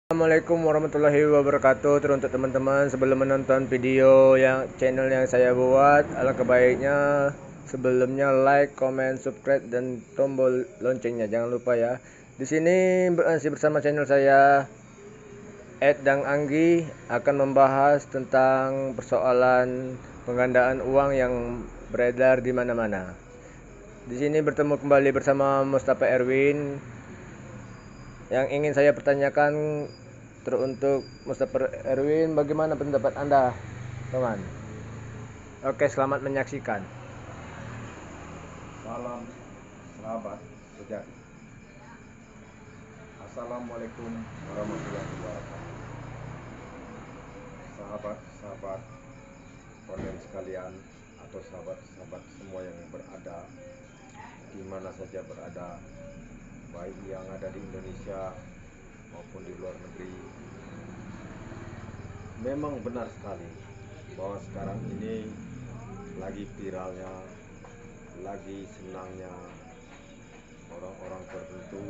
Assalamualaikum warahmatullahi wabarakatuh. Teruntuk teman-teman, sebelum menonton video yang channel yang saya buat, alangkah baiknya sebelumnya like, comment, subscribe dan tombol loncengnya, jangan lupa ya. Di sini masih bersama channel saya Ed dan Anggi akan membahas tentang persoalan penggandaan uang yang beredar di mana-mana. Di sini bertemu kembali bersama Mustafa Erwin. Yang ingin saya pertanyakan teruntuk Mustafa Erwin, bagaimana pendapat Anda, teman? Oke, selamat menyaksikan. Salam sahabat sejati. Assalamualaikum warahmatullahi wabarakatuh. Sahabat-sahabat online sekalian atau sahabat-sahabat semua yang berada di mana saja berada, baik yang ada di Indonesia maupun di luar negeri. Memang benar sekali bahwa sekarang ini lagi viralnya, lagi senangnya orang-orang tertentu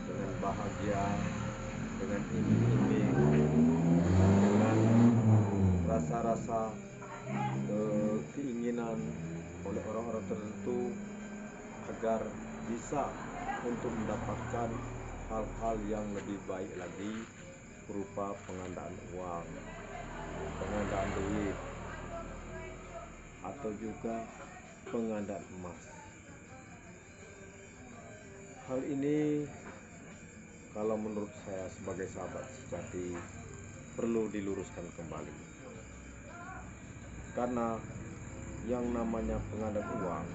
dengan bahagia, dengan iming-iming, dengan rasa-rasa keinginan oleh orang-orang tertentu agar bisa untuk mendapatkan hal-hal yang lebih baik lagi berupa penggandaan uang, penggandaan duit, atau juga penggandaan emas. Hal ini kalau menurut saya sebagai sahabat sejati perlu diluruskan kembali, karena yang namanya penggandaan uang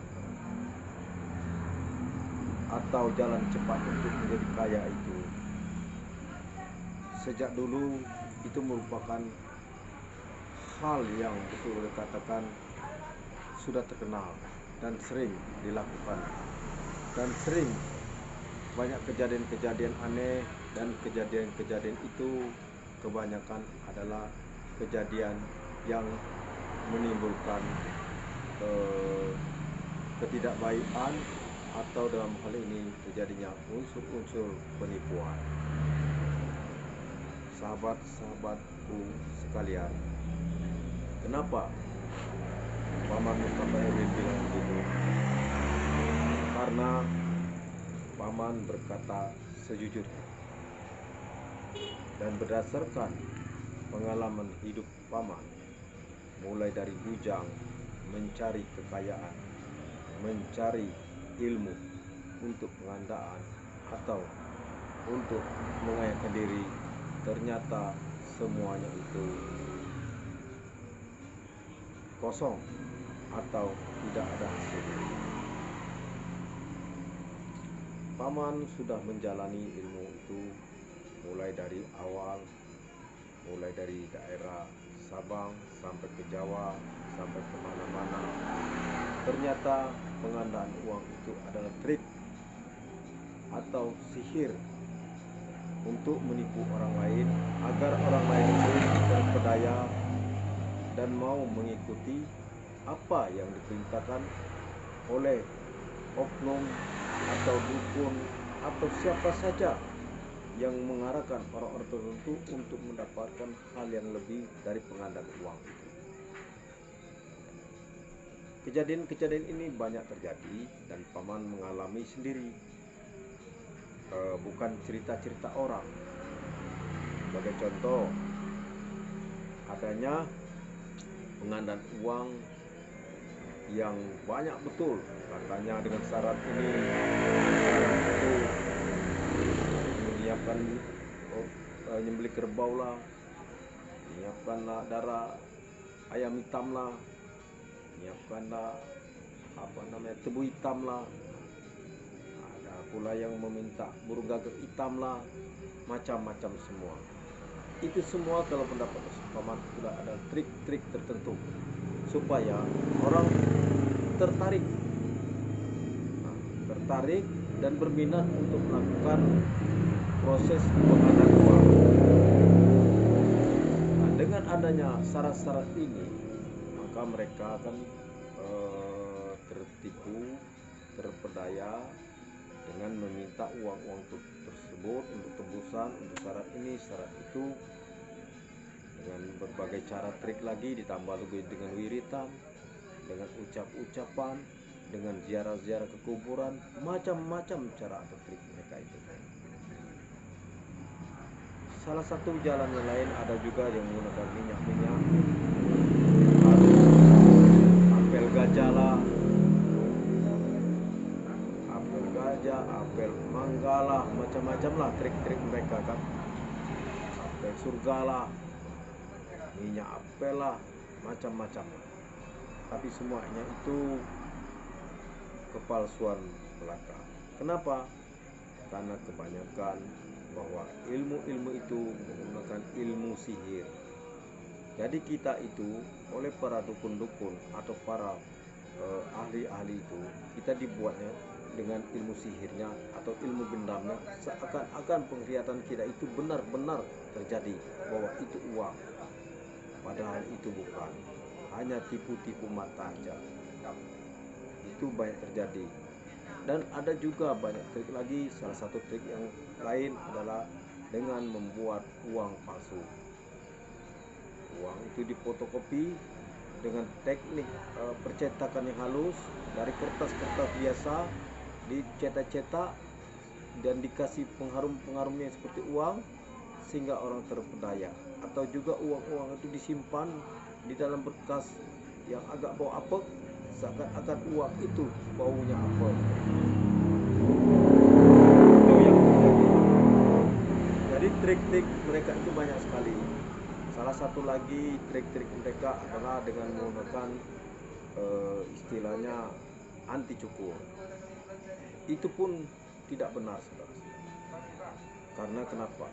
atau jalan cepat untuk menjadi kaya itu sejak dulu itu merupakan hal yang betul dikatakan sudah terkenal dan sering dilakukan, dan sering banyak kejadian-kejadian aneh, dan kejadian-kejadian itu kebanyakan adalah kejadian yang menimbulkan ketidakbaikan atau dalam hal ini terjadinya unsur-unsur penipuan. Sahabat-sahabatku sekalian, kenapa Paman Mustafa Erwin bilang begitu? Karena Paman berkata sejujurnya dan berdasarkan pengalaman hidup Paman, mulai dari bujang mencari kekayaan, mencari ilmu untuk pengandaan atau untuk mengayakan diri, ternyata semuanya itu kosong atau tidak ada hasilnya. Paman sudah menjalani ilmu itu mulai dari awal, mulai dari daerah Sabang sampai ke Jawa, sampai kemana-mana. Ternyata penggandaan uang itu adalah trik atau sihir untuk menipu orang lain agar orang lain itu terpedaya dan mau mengikuti apa yang diperintahkan oleh oknum atau dukun atau siapa saja yang mengarahkan orang-orang tertentu untuk mendapatkan hal yang lebih dari penggandaan uang itu. Kejadian-kejadian ini banyak terjadi dan Paman mengalami sendiri, bukan cerita-cerita orang. Sebagai contoh, adanya penggandaan uang yang banyak betul, katanya dengan syarat ini, itu menyiapkan nyembelih kerbau lah, menyiapkanlah darah ayam hitam lah, menyiapkanlah tebu hitam lah, ada pula yang meminta burung gagak hitam lah, macam-macam semua. Itu semua kalau pendapat Paman sudah ada trik-trik tertentu supaya orang tertarik dan berminat untuk melakukan proses penggandaan uang. Nah, dengan adanya syarat-syarat ini, maka mereka akan tertipu, terpedaya, dengan meminta uang-uang tersebut untuk tebusan, untuk syarat ini, syarat itu, dengan berbagai cara trik lagi, ditambah lagi dengan wiritan, dengan ucap-ucapan, dengan ziarah-ziarah ke kuburan, macam-macam cara atau trik mereka itu. Salah satu jalan yang lain ada juga yang menggunakan minyak-minyak, apel gajah lah, apel gajah, apel mangga lah, macam-macam lah trik-trik mereka kan. Apel surga lah, minyak apel lah, macam-macam. Tapi semuanya itu kepalsuan belaka. Kenapa? Karena kebanyakan bahwa ilmu-ilmu itu menggunakan ilmu sihir. Jadi kita itu oleh para dukun-dukun atau para ahli-ahli itu, kita dibuatnya dengan ilmu sihirnya atau ilmu gendamnya, seakan-akan penglihatan kita itu benar-benar terjadi bahwa itu uang, padahal itu bukan, hanya tipu-tipu mata aja. Itu banyak terjadi. Dan ada juga banyak trik lagi. Salah satu trik yang lain adalah dengan membuat uang palsu. Uang itu difotokopi dengan teknik percetakan yang halus, dari kertas-kertas biasa dicetak-cetak dan dikasih pengharum-pengharumnya seperti uang, sehingga orang terpedaya. Atau juga uang-uang itu disimpan di dalam berkas yang agak bau apek, seakan-akan uang itu baunya apek. Itu yang terjadi. Jadi trik-trik mereka itu banyak sekali. Salah satu lagi trik-trik mereka adalah dengan menggunakan istilahnya anti cukur. Itu pun tidak benar, saudara. Karena kenapa?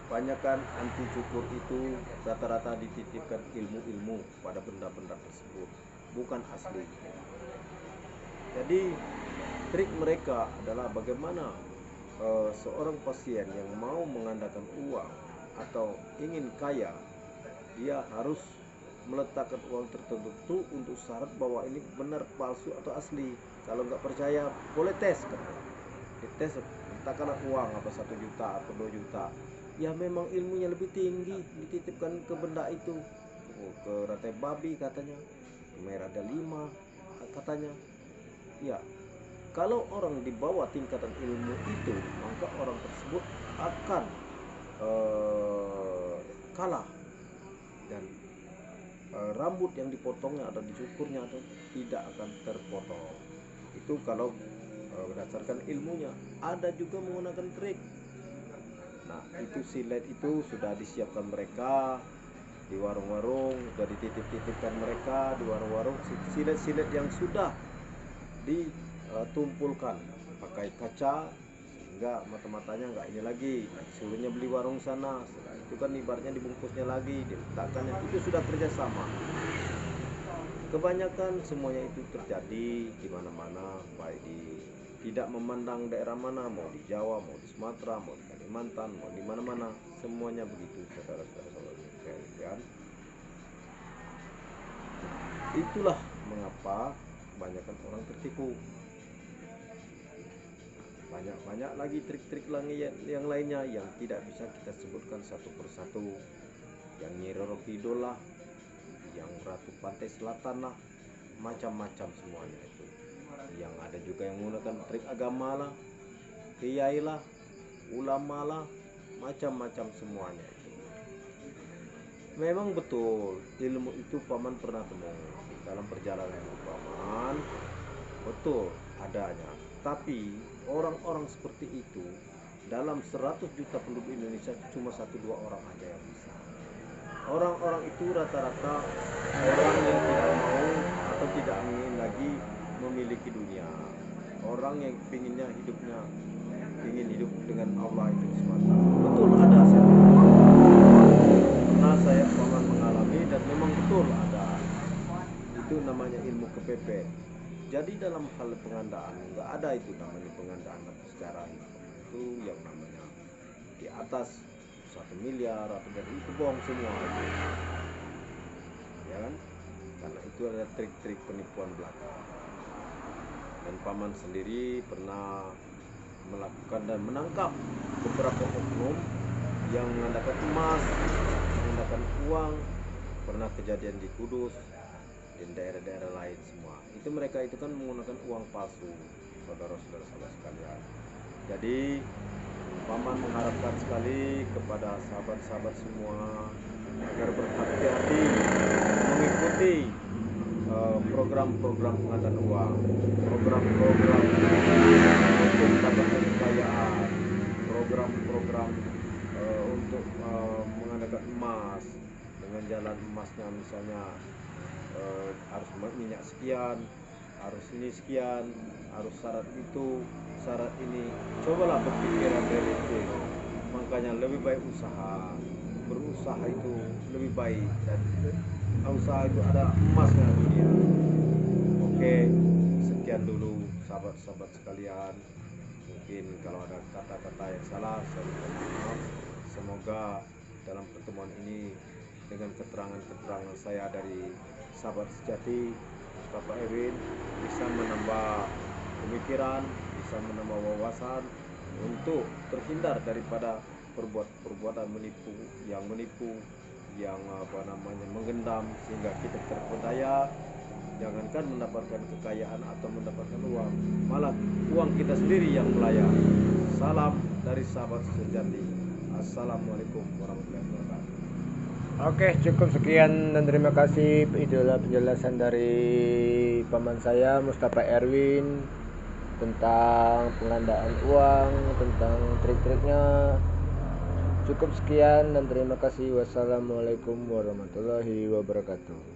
Kebanyakan anti cukur itu rata-rata dititipkan ilmu-ilmu pada benda-benda tersebut, bukan asli. Jadi trik mereka adalah bagaimana seorang pasien yang mau mengandalkan uang atau ingin kaya, dia harus meletakkan uang tertentu untuk syarat bahwa ini benar palsu atau asli. Kalau nggak percaya boleh tes, dites, letakkanlah uang apa 1 juta atau 2 juta. Ya memang ilmunya lebih tinggi, dititipkan ke benda itu, ke rantai babi katanya, ke merah ada 5 katanya. Ya, kalau orang di bawah tingkatan ilmu itu, maka orang tersebut akan kalah, dan rambut yang dipotongnya atau dicukurnya atau tidak akan terpotong. Itu kalau berdasarkan ilmunya. Ada juga menggunakan trik. Nah, itu silet itu sudah disiapkan mereka di warung-warung, sudah dititip-titipkan mereka di warung-warung, silet-silet yang sudah ditumpulkan pakai kaca, sehingga mata-matanya nggak ini lagi. Nah, disuruhnya beli warung sana, setelah itu kan ibaratnya dibungkusnya lagi, diletakkannya, itu sudah kerjasama. Kebanyakan semuanya itu terjadi di mana-mana, baik di, tidak memandang daerah mana, mau di Jawa, mau di Sumatera, mau di Kalimantan, mau di mana-mana, semuanya begitu, saudara-saudara sekalian. Itulah mengapa kebanyakan orang tertipu. Banyak lagi trik-trik yang lainnya yang tidak bisa kita sebutkan satu persatu. Yang Nyi Roro Kidul lah, yang Ratu Pantai Selatan lah, macam-macam semuanya itu. Yang ada juga yang menggunakan trik agama lah, kiai lah, ulama lah, macam-macam semuanya itu. Memang betul ilmu itu paman pernah temu dalam perjalanan paman, betul adanya. Tapi orang-orang seperti itu dalam 100 juta penduduk Indonesia cuma 1-2 orang aja yang bisa. Orang-orang itu rata-rata orang yang tidak mau atau tidak ingin lagi memiliki dunia. Orang yang pinginnya hidupnya ingin hidup dengan Allah itu semata. Betul ada, pernah saya paman mengalami dan memang betul ada. Itu namanya ilmu kepepet. Jadi dalam hal pengandaan nggak ada itu namanya pengandaan secara itu yang namanya di atas 1 miliar atau dari itu bohong semua itu. Ya kan? Karena itu adalah trik-trik penipuan belaka. Dan paman sendiri pernah melakukan dan menangkap beberapa oknum yang mengandalkan emas, mengandalkan uang. Pernah kejadian di Kudus dan daerah-daerah lain semua. Itu mereka itu kan menggunakan uang palsu, saudara-saudara sekalian. Jadi paman mengharapkan sekali kepada sahabat-sahabat semua agar berhati-hati mengikuti program-program pengadaan uang, program-program untuk mendapatkan kekayaan, program-program untuk mengadakan emas dengan jalan emasnya, misalnya harus minyak sekian, harus ini sekian, harus syarat itu, syarat ini. Cobalah berpikiran realistis. Makanya lebih baik berusaha itu lebih baik, dan usaha itu ada emasnya dunia. Oke, sekian dulu sahabat-sahabat sekalian. Mungkin kalau ada kata-kata yang salah, saya minta maaf. Semoga dalam pertemuan ini dengan keterangan-keterangan saya dari sahabat sejati Bapak Erwin bisa menambah pemikiran, bisa menambah wawasan untuk terhindar daripada perbuatan menipu, yang menggendam sehingga kita terpedaya. Jangankan mendapatkan kekayaan atau mendapatkan uang, malah uang kita sendiri yang melayang. Salam dari sahabat sejati. Assalamualaikum warahmatullahi wabarakatuh. Oke, cukup sekian dan terima kasih penjelasan dari paman saya Mustafa Erwin tentang penggandaan uang, tentang trik-triknya. Cukup sekian dan terima kasih. Wassalamualaikum warahmatullahi wabarakatuh.